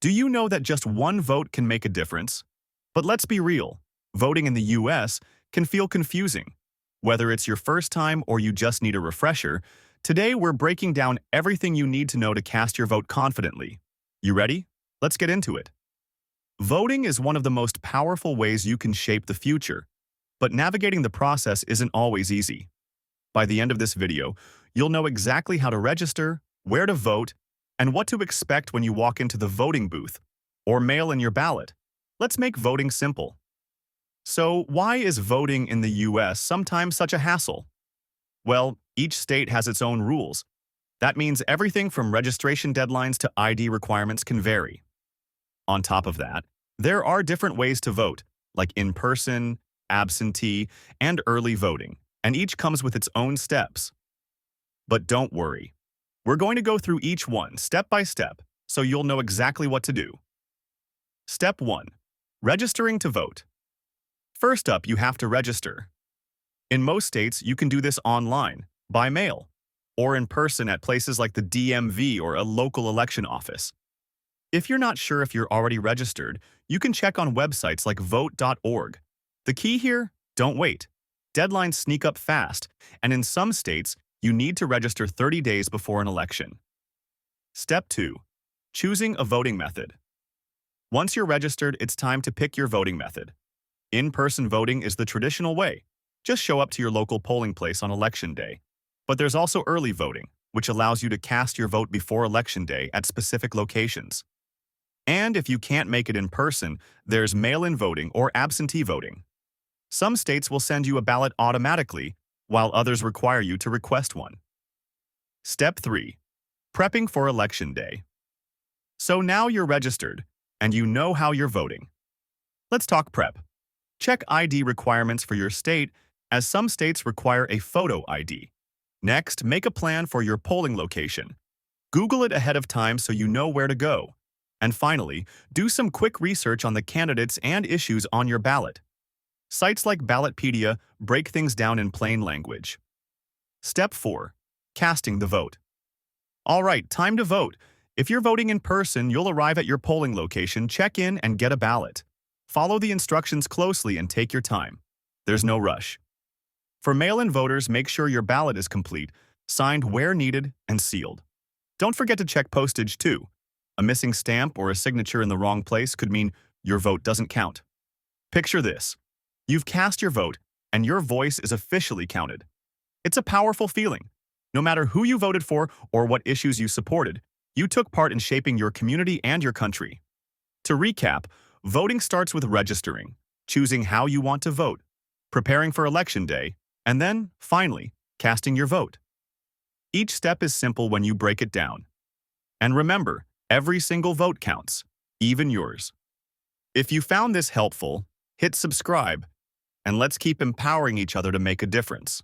Do you know that just one vote can make a difference? But let's be real, voting in the US can feel confusing. Whether it's your first time or you just need a refresher, today we're breaking down everything you need to know to cast your vote confidently. You ready? Let's get into it. Voting is one of the most powerful ways you can shape the future, but navigating the process isn't always easy. By the end of this video, you'll know exactly how to register, where to vote, and what to expect when you walk into the voting booth or mail in your ballot. Let's make voting simple. So, why is voting in the US sometimes such a hassle? Well, each state has its own rules. That means everything from registration deadlines to ID requirements can vary. On top of that, there are different ways to vote, like in-person, absentee, and early voting, and each comes with its own steps. But don't worry. We're going to go through each one step by step, so you'll know exactly what to do. Step 1. Registering to vote. First up, you have to register. In most states, you can do this online, by mail, or in person at places like the DMV or a local election office. If you're not sure if you're already registered, you can check on websites like vote.org. The key here? Don't wait. Deadlines sneak up fast, and in some states, you need to register 30 days before an election. Step 2. Choosing a voting method. Once you're registered, it's time to pick your voting method. In-person voting is the traditional way. Just show up to your local polling place on election day. But there's also early voting, which allows you to cast your vote before election day at specific locations. And if you can't make it in person, there's mail-in voting or absentee voting. Some states will send you a ballot automatically, while others require you to request one. Step 3. Prepping for election day. So now you're registered, and you know how you're voting. Let's talk prep. Check ID requirements for your state, as some states require a photo ID. Next, make a plan for your polling location. Google it ahead of time so you know where to go. And finally, do some quick research on the candidates and issues on your ballot. Sites like Ballotpedia break things down in plain language. Step 4. Casting the vote. All right, time to vote. If you're voting in person, you'll arrive at your polling location, check in, and get a ballot. Follow the instructions closely and take your time. There's no rush. For mail-in voters, make sure your ballot is complete, signed where needed, and sealed. Don't forget to check postage, too. A missing stamp or a signature in the wrong place could mean your vote doesn't count. Picture this. You've cast your vote, and your voice is officially counted. It's a powerful feeling. No matter who you voted for or what issues you supported, you took part in shaping your community and your country. To recap, voting starts with registering, choosing how you want to vote, preparing for election day, and then, finally, casting your vote. Each step is simple when you break it down. And remember, every single vote counts, even yours. If you found this helpful, hit subscribe, and let's keep empowering each other to make a difference.